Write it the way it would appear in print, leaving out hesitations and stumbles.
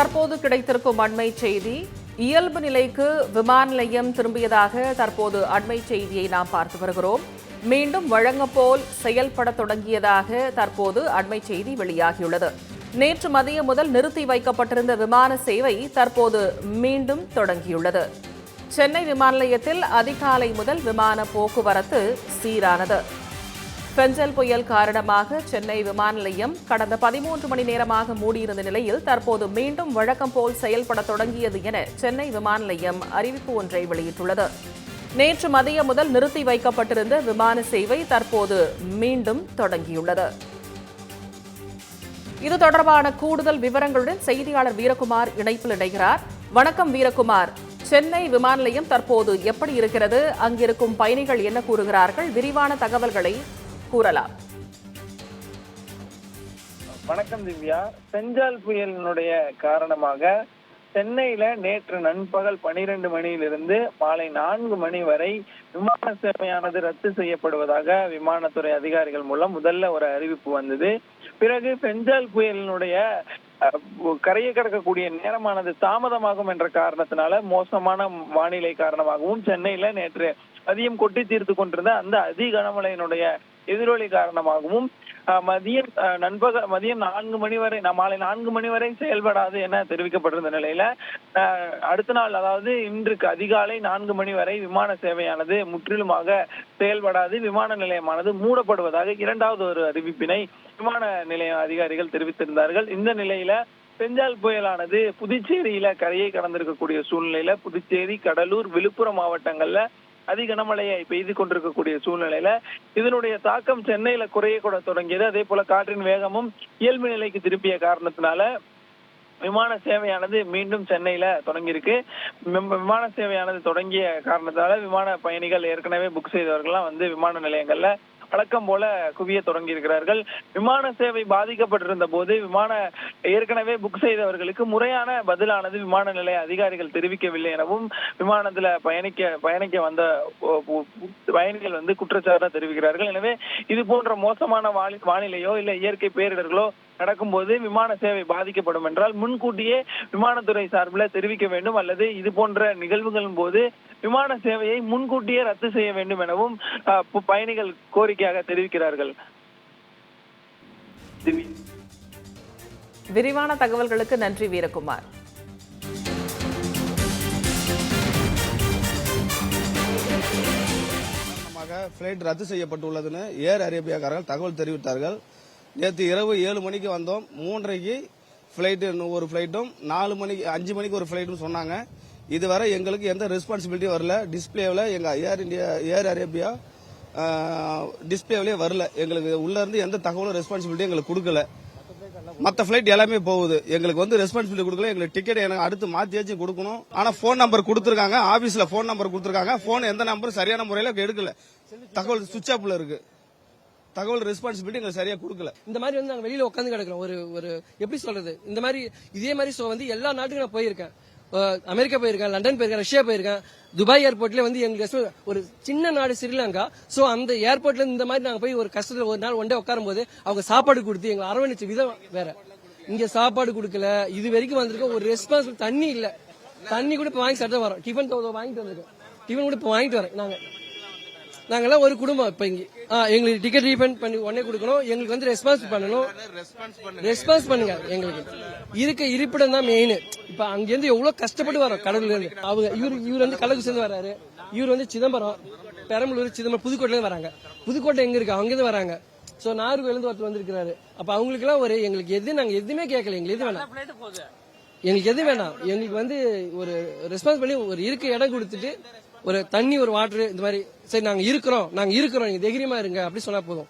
தற்போது கிடைத்திருக்கும் அண்மை செய்தி, இயல்பு நிலைக்கு விமான நிலையம் திரும்பியதாக தற்போது அண்மை செய்தியை நாம் பார்த்து வருகிறோம். மீண்டும் வழக்கம் போல் செயல்பட தொடங்கியதாக தற்போது அண்மை செய்தி வெளியாகியுள்ளது. நேற்று மதியம் முதல் நிறுத்தி வைக்கப்பட்டிருந்த விமான சேவை தற்போது மீண்டும் தொடங்கியுள்ளது. சென்னை விமான நிலையத்தில் அதிகாலை முதல் விமான போக்குவரத்து சீரானது. பெஞ்சல் புயல் காரணமாக சென்னை விமான நிலையம் கடந்த 13 மணி நேரமாக மூடியிருந்த நிலையில் தற்போது மீண்டும் வழக்கம் போல் செயல்பட தொடங்கியது என சென்னை விமான நிலையம் அறிவிப்பு ஒன்றை வெளியிட்டுள்ளது. நேற்று மதியம் முதல் நிறுத்தி வைக்கப்பட்டிருந்த விமான சேவை தற்போது மீண்டும் தொடங்கியுள்ளது. இது தொடர்பான கூடுதல் விவரங்களுடன் செய்தியாளர் வீரகுமார் இணைப்பில் இணைகிறார். வணக்கம் வீரகுமார், சென்னை விமான நிலையம் தற்போது எப்படி இருக்கிறது? அங்கிருக்கும் பயணிகள் என்ன கூறுகிறார்கள்? விரிவான தகவல்களை கூறலாம். வணக்கம் திவ்யா. பெஞ்சால் புயலினுடைய காரணமாக சென்னையில நேற்று நண்பகல் 12 மணியிலிருந்து மாலை 4 மணி வரை விமான சேவையானது ரத்து செய்யப்படுவதாக விமானத்துறை அதிகாரிகள் மூலம் முதல்ல ஒரு அறிவிப்பு வந்தது. பிறகு பெஞ்சால் புயலினுடைய கரையை கடக்கக்கூடிய நேரமானது தாமதமாகும் என்ற காரணத்தினால மோசமான வானிலை காரணமாகவும் சென்னையில நேற்று மதியம் கொட்டி தீர்த்து கொண்டிருந்த அந்த அதி கனமழையினுடைய எதிரொலி காரணமாகவும் மதியம் 4 மணி வரை மாலை 4 மணி வரை செயல்படாது என தெரிவிக்கப்பட்டிருந்த நிலையில அடுத்த நாள், அதாவது இன்றுக்கு அதிகாலை 4 மணி வரை விமான சேவையானது முற்றிலுமாக செயல்படாது, விமான நிலையமானது மூடப்படுவதாக இரண்டாவது ஒரு அறிவிப்பினை விமான நிலைய அதிகாரிகள் தெரிவித்திருந்தார்கள். இந்த நிலையில பெஞ்சால் புயலானது புதுச்சேரியில கரையை கடந்திருக்கக்கூடிய சூழ்நிலையில புதுச்சேரி, கடலூர், விழுப்புரம் மாவட்டங்கள்ல அதி கனமழையை பெய்து கொண்டிருக்கக்கூடிய சூழ்நிலையில இதனுடைய தாக்கம் சென்னையில குறைய கூட தொடங்கியது. அதே போல காற்றின் வேகமும் இயல்பு நிலைக்கு திருப்பிய காரணத்தினால விமான சேவையானது மீண்டும் சென்னையில தொடங்கியிருக்கு. விமான சேவையானது தொடங்கிய காரணத்தால விமான பயணிகள் ஏற்கனவே புக் செய்தவர்கள்லாம் விமான நிலையங்கள்ல வழக்கம் போல குவிய தொடங்கி இருக்கிறார்கள். விமான சேவை பாதிக்கப்பட்டிருந்த போது ஏற்கனவே புக் செய்தவர்களுக்கு முறையான பதிலானது விமான நிலைய அதிகாரிகள் தெரிவிக்கவில்லை எனவும் விமானத்துல பயணிக்க வந்த பயணிகள் குற்றச்சாட்டை தெரிவிக்கிறார்கள். எனவே இது போன்ற மோசமான வானிலையோ இல்ல இயற்கை பேரிடர்களோ நடக்கும்போது விமான சேவை பாதிக்கப்படும் என்றால் முன்கூட்டியே விமானத்துறை சார்பில் தெரிவிக்க வேண்டும், அல்லது இது போன்ற நிகழ்வுகளின் போது விமான சேவையை முன்கூட்டியே ரத்து செய்ய வேண்டும் எனவும் பயணிகள் கோரிக்கையாக தெரிவிக்கிறார்கள். விரிவான தகவல்களுக்கு நன்றி வீரகுமார். பிளைட் ரத்து செய்யப்பட்டுள்ளதுன்னு ஏர் அரேபியாக்காரர்கள் தகவல் தெரிவித்தார்கள். நேற்று இரவு 7 மணிக்கு வந்தோம், 3:30க்கு ஃபிளைட்டு ஒரு ஃபிளைட்டும் 5 மணிக்கு ஒரு ஃபிளைட்டும் சொன்னாங்க. இதுவரை எங்களுக்கு எந்த ரெஸ்பான்சிபிலிட்டியும் வரல. டிஸ்பிளேவில் எங்கள் ஏர் அரேபியா டிஸ்பிளேவிலே வரல. எங்களுக்கு உள்ள இருந்து எந்த தகவலும் ரெஸ்பான்சிபிலிட்டி எங்களுக்கு கொடுக்கல. மற்ற ஃபிளைட் எல்லாமே போகுது, எங்களுக்கு ரெஸ்பான்சிபிலிட்டி கொடுக்கல. எங்களுக்கு டிக்கெட் எனக்கு அடுத்து மாத்தியாச்சும் கொடுக்கணும். ஆனா போன் நம்பர் கொடுத்துருக்காங்க, ஆபீஸ்ல போன் நம்பர் கொடுத்துருக்காங்க. போன் எந்த நம்பரும் சரியான முறையில எடுக்கல, தகவல் சுவிட்ச் ஆஃப்ல இருக்கு. தகவல் ரெஸ்பான்சிபிலிட்டி எங்களுக்கு சரியா கொடுக்கல. இந்த மாதிரி நாங்க வெளியில உட்காந்து கிடக்கிறோம். ஒரு எப்படி சொல்றது, இந்த மாதிரி இதே மாதிரி எல்லா நாட்டுக்கும் நான் போயிருக்கேன். அமெரிக்கா போயிருக்கேன், லண்டன் போயிருக்கேன், ரஷ்யா போயிருக்கேன். துபாய் ஏர்போர்ட்ல எங்களுக்கு ஒரு சின்ன நாடு ஸ்ரீலங்கா. சோ அந்த ஏர்போர்ட்ல இந்த மாதிரி நாங்க போய் ஒரு கஷ்டத்துல ஒரு நாள் ஒன் டே உட்காரும் போது அவங்க சாப்பாடு கொடுத்து எங்களை அரவணைச்ச விதம் வேற. இங்க சாப்பாடு கொடுக்கல. இது வரைக்கும் வந்திருக்க ஒரு ரெஸ்பான்சிபிள். தண்ணி இல்ல, தண்ணி கூட இப்ப வாங்கி சாப்பிட்டு வரோம். டிஃபன் வாங்கிட்டு வந்திருக்கோம், டிஃபன் கூட இப்ப வாங்கிட்டு வரேன். நாங்கெல்லாம் ஒரு குடும்பம். இப்ப இங்க எங்களுக்கு டிக்கெட் ரீஃபண்ட் பண்ணி உடனே கொடுக்கணும். எங்களுக்கு ரெஸ்பான்ஸ் பண்ணணும். ரெஸ்பான்ஸ் பண்ணுங்க. எங்களுக்கு இருப்பிடம் தான் மெயின். இப்ப அங்கிருந்து எவ்வளவு கஷ்டப்பட்டு வரோம் கடவுள்ல இருந்து. இவர் கள்ளக்குறிச்சி இருந்து வராரு, இவர் சிதம்பரம், பெரம்பலூர், சிதம்பரம், புதுக்கோட்டையில இருந்து வராங்க. புதுக்கோட்டை எங்க இருக்கு, அங்கிருந்து வராங்க. சோ நாகர்கோயில இருந்து ஒருத்தர் வந்திருக்காரு. அப்ப அவங்களுக்கு எல்லாம் எங்களுக்கு நாங்க எதுவுமே கேட்கல. எங்களுக்கு எது வேணாம். எங்களுக்கு ஒரு ரெஸ்பான்ஸ் பண்ணி ஒரு இருக்க இடம் கொடுத்துட்டு ஒரு தண்ணி, ஒரு வாட்டர், இந்த மாதிரி சரி நாங்க இருக்கிறோம் நீங்க தைரியமா இருங்க அப்படி சொன்னா போதும்.